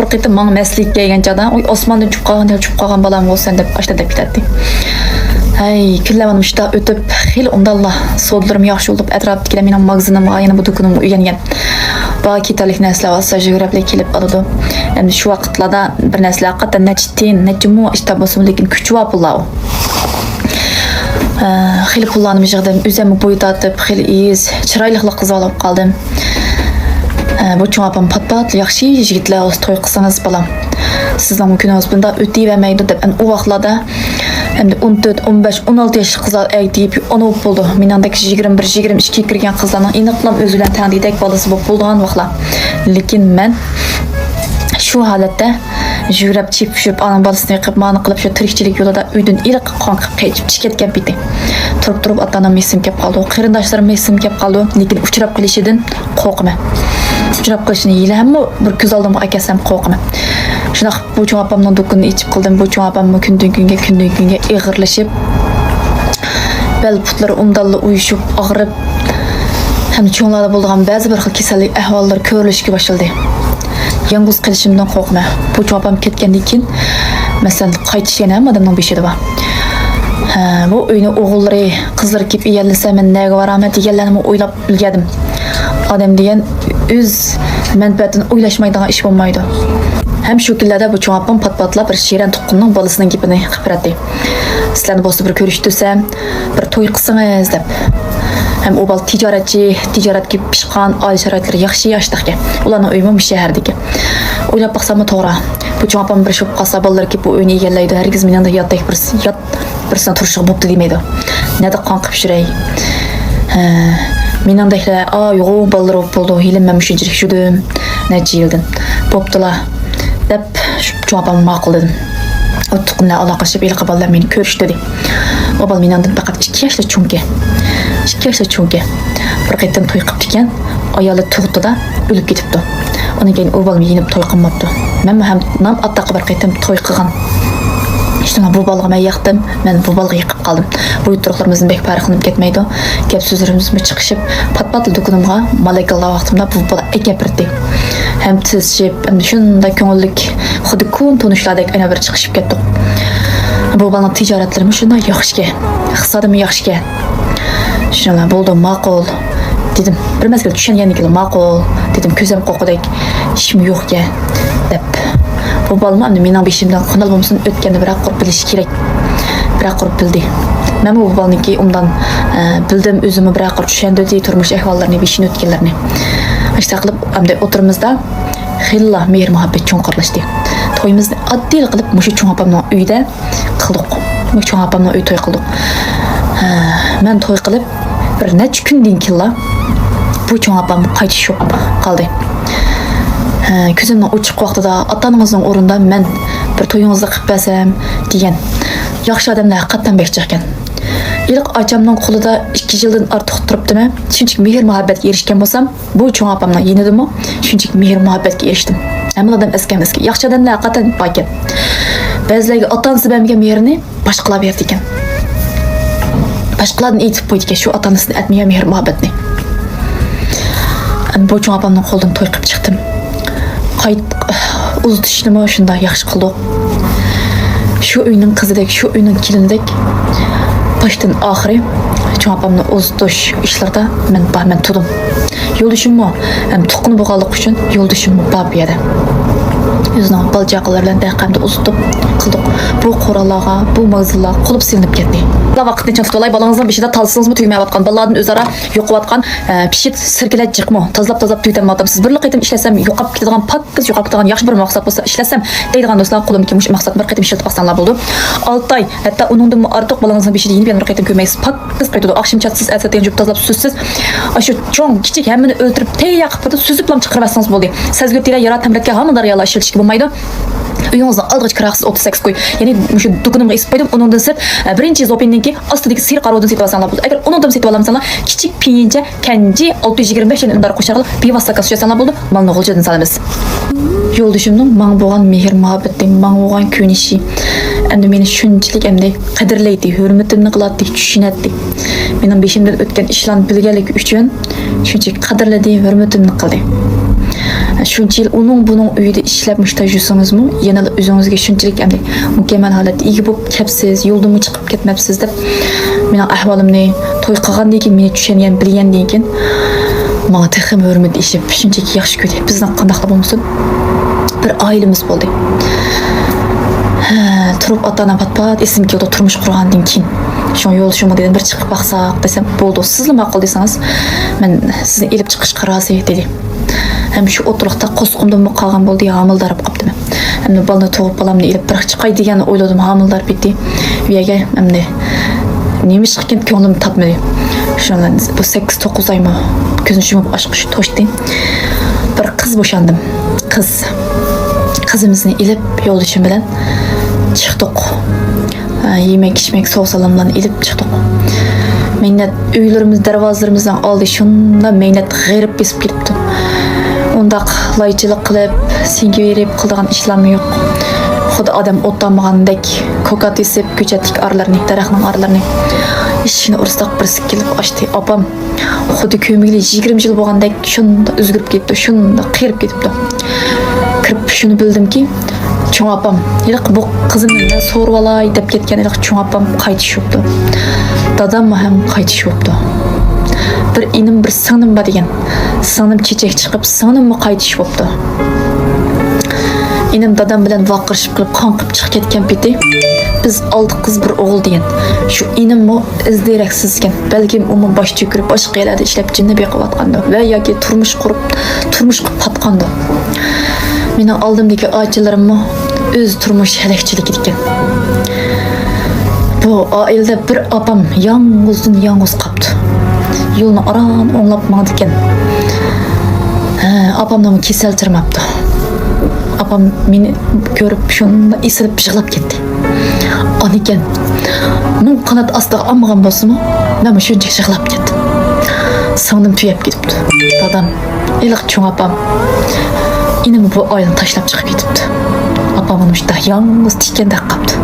Bir qitim manga maslik kelgan chog'da, "Oy, osmondan tushib qolgan balam bo'lsan" deb ashta deb ketdi. Hay, kunlarimiz ishda o'tib, xil undallah sodlarim yaxshi bo'lib, atrofdagilar mening magazinimga, yana bu do'konimga uylangan. Baki ketalik narsalar olsa, jig'rablik kelib oladi. Endi shu vaqtlarda bir narsa haqiqatan nechitin, nechimu ishda bo'lsin, lekin kuchi va pullar. Xil pullarni yig'dim, o'zimni bo'ytatib, xil iz, chiroyli qiz olib qoldim. Bu cho'ng opam pat yaxshi yigitlar o'z to'y qilsangiz balam. Sizning kuningiz bunda o'tayvermaydi deb u vaqtlarda endi 14, 15, 16 yoshli qizlar aytib onu bo'ldi. Menandagi 21, 22 kirgan qizlarning aniqlam o'zi bilan tangdek bolasi bo'lib bo'lgan vaqtlar. Lekin men shu holatda jurab chipshib onun balasini yiqib mani qilib shu tirikchilik yo'lida uydan iliq qon qilib ketgan biti. Turib ota-onam esim kelib qoldi, qarindoshlarim esim kelib qoldi, lekin uchrab qilishidan qo'rqaman. Uchrab qilishini yilammi bir ko'z oldimga akasam qo'rqaman. Shunaq bu cho'ng opamning do'konini ichib qildim. Bu cho'ng opam kundan kunga ig'irlashib, bel putlari undalli uyushib, og'rib, ham cho'nglarda bo'lgan ba'zi bir xil kasallik ahvollar ko'rilishga boshladi. Yalnız qilishimdan qo'rqma. Bu cho'ng opam ketgandan keyin, masalan, qaytishgan ham odamning beshida bor. Bu uyni o'g'illari, qizlar kelib egallasa men nega boraman deganlarni o'ylab bilgadim. Odam degan o'z manfaatini o'ylashmaydigan ish bo'lmaydi. Hem şu kunlarda bu cho'ng opam pat-patlab bir shirin tuqqunning bolasining gapini qilib Sizlarni bo'lsa bir ko'rishdisam, bir to'y qilsangiz deb. Hem o bal tijoratga pishqan, oila sharoitlari yaxshi yoshdaqa. Ularning uyi bu shahardagi. O'ylab baqsam to'g'ri. Bu cho'ng opam bir shub qolsa bolalar kelib bu uyni egallaydi. Hargiz mendan da yotdek birsini turishib bo'pti demaydi. Nada qon qilib shiray. Menandaklar, yo'q, bolalar bo'ldi. Hilim men shunchalik shudim. Necha yildan. Bo'ptilar. Deb cho'ng opam ma'qul dedim. O'ttiqni aloqalashib ilqi bolalar meni ko'rish dedi. O bal mendan faqat 2 yoshli cho'ngga. 2 yoshli cho'ngga. Bir qitim to'y qilib ekan, ayoli tug'dida o'lib ketibdi. Undan keyin o bal meni to'y qilmabdi. Men ham nam attaqi bir qitim to'y qilgan. İşte bu balga men yaqdim, men bu balga yiqib qoldim. Bu yutuqlarimizni bek farqlanib ketmaydi. Gap so'zlarimiz chiqishib, pat-patli do'konimga malakalar vaqtimda bu bala gapirdi. Hem tizishib, hem shunday ko'ngillik, xuddi kun tanishlardek ana bir chiqishib ketdik. Bu balning tijoratlarimiz shunday yaxshi, iqtisodim yaxshi. Shunday bo'ldi, ma'qul dedim. Bir mazgil tushunganligim ma'qul dedim, ko'zim qo'rqudek, ishim yo'q-ku deb. Bu balma mening beshimdan qanday bo'lmasin o'tganini biroq qurib bilish kerak. Biroq qurib bildi. Men bu balniki undan bildim o'zimni biroq qurib tushundim turmush ahvollarini, beshini o'tganlarini. İşte qilib hamda o'tirimizda xilla mehr muhabbet cho'nqirlashdi. To'yimizni oddiy qilib mushu cho'ng opamning uyida qildik. Mushu cho'ng opamning uy to'y qildik. Men to'y qilib bir necha kundan keyin bu cho'ng opam qaytishib qoldi. Ko'zimni ochiq vaqtida ota-onamizning o'rnida men bir to'yingizni qilib bersam degan yaxshi odamlar haqiqatan bek chiqqan. İlk acamның qo'lida 2 yildan ortiq turibdimi? Shunchalik mehr muhabbatga erishgan bo'lsam, bu cho'ng opamning yenidimi? Shunchalik mehr muhabbatga erishdim. Hamma odam eski. Yaxshi odamlar haqiqatan boykan. Ba'zilarga ota-onasi bermagan mehrni boshqalar berdi ekan. Boshqalardan aytib qo'ydi ekan shu ota-onasining etmagan mehr muhabbatni. Bu cho'ng opamning qo'lidan to'y qilib chiqdim. Uzatishni shunday yaxshi qildik. Shu uyning qizidek, shu uyning kelinidek başdan oxiri cho'ng opamni uzatish ishlarida men tudim. Yo'ldishimmi, ham tuqquni bo'lganlik uchun yo'ldishimmi bor bu yerda. O'zining balchaqalari bilan daqamda uzatib qildik. Bu qo'ralarga, bu mag'zillar qulib silinib ketdi. Bu vaqtni chaqib olay balangizning beshida talsingizmi tugmayotgan, balalardan o'zaro yo'qotgan pishit sirkilab chiqmo. Tozlab tuytanmadim. Siz bir qitim ishlasam yo'qab ketadigan, pakkiz yo'qab ketadigan yaxshi bir maqsad bo'lsa ishlasam deydigan do'stlar qo'limga mush maqsad bir qitim ishlatib olsanlar bo'ldi. 6 oy, hatto uningdan ortiq balangizning beshida yinib yana bir qitim ko'maysiz. Pakkiz qaytadi. Oqshim chatsiz, atsadan jup tozlab suzsiz. Shu cho'ng kichik hammani o'ltirib tayyoq qilib suzib lam chiqarib bo'ldi. Sizga tira yara tamratga hamma daryolar ishlatishga bo'lmaydi. Uyingizning alg'ich qiraqsiz 38 qo'y. Ya'ni shu do'konimga isib qo'ydim, undan set birinchi zopinniki ostidagi sir qarovdan setib olsanlar bo'ldi. Agar undan setib olamsanlar, kichik piyincha kanji 625 yil undar qo'sharlar, bevosita qilsanlar bo'ldi. Malni g'uljadan salamiz. Yo'ldishimning men bo'lgan mehr muhabbati, men bo'lgan ko'nishi endi meni shunchalik endi qadrlaydi, hurmatimni qiladi, tushunadi. Mening beshimdan o'tgan ishlarni bilganligi uchun shunchalik qadrladi, hurmatimni qildi. Shuncha yil uning buning uyida ishlab mushtaj yursangizmi, yana o'zingizga shunchalik endi mukammal holatda ega bo'lib kelibsiz, yo'ldan chiqib ketmabsiz deb mening ahvolimni to'y qilgandan keyin meni tushungan, bilgandan keyin menga texim hurmat ishib, shunchaki yaxshi ko'rdi. Bizni qanday bo'lmasin, bir oilamiz bo'ldi. Turib ota-ona pat-pat esim keldi turmush qurgandan keyin. Şu yo'lishimga dedim bir chiqib baqsaq desam, bo'ldi. Sizlar ma'qul desangiz, men sizni elib chiqishga rozi dedi. Hem şu oturuqda qo'sqimdan qolgan bo'ldi, homildor bo'lib qoldim. Endi balani tug'ib balamni elib bir chiqay deganni o'yladim, homildor bitdi. Uyaga endi nima ish qilgan ko'nglim topmadi. Shundan bu 8-9 oymi ko'zim yumib ochqish to'shdi. Bir qiz bo'shandim. Qizimizni elib yo'lishim bilan chiqdik. Yemek içmek soğusalamdan elip çıktık. Meynet uylarımız, darvazlarımızdan aldı. Şunda meynet g'irib besip gelipti. Onda layçılık kılıp, sengi verip kıldığın işlemi yok. Xuda adam otlanmagandek kokat esip köçetlik arlarını, daraxtning arlarını. İşini ursaq birisi kelip açtı. Apam xuda kömegili 20 yıl bo'lgandek şunda üzgürüp ketdi, şunda qirib ketipti. Kirib şunu bildim ki Çoğun apam, bu kızımla soru alay dep ketken çoğun apam qaytish yoktu. Dadam hem qaytish yoktu. Bir inim bir sığınım var degen. Sığınım çiçek çıkıp sığınım mı qaytish yoktu. İnim dadam bilen vaqırışıp kılıp kanqıp çıkıp ketken peti. Biz aldık kız bir oğul degen. Şu inim mi izleyerek sizken. Belki onun baş çökürüp başka yerlerde işlep cinne beqivatqandı. Ve yoki turmuş qurib patqandı. Meni aldımdaki acılarımı öz turmuş helakchilik etken. Bu ailede bir apam yalnızdan yalnız qaptı. Yolunu aram onlap mağdı eken. Apamdan kesel tırmaptı. Apam beni görüp şununla esilip yığılap ketdi. An eken. Onun kanat asla almagan bolsa mı? Ben şunchalik yığılap ketdim. Sağdım tüyep ketipti. Dadam, iliq çoğun apam. İnimi bu ayını taşlap çıkıp ketipti. Apam onu işte yalnız tikende qaptı.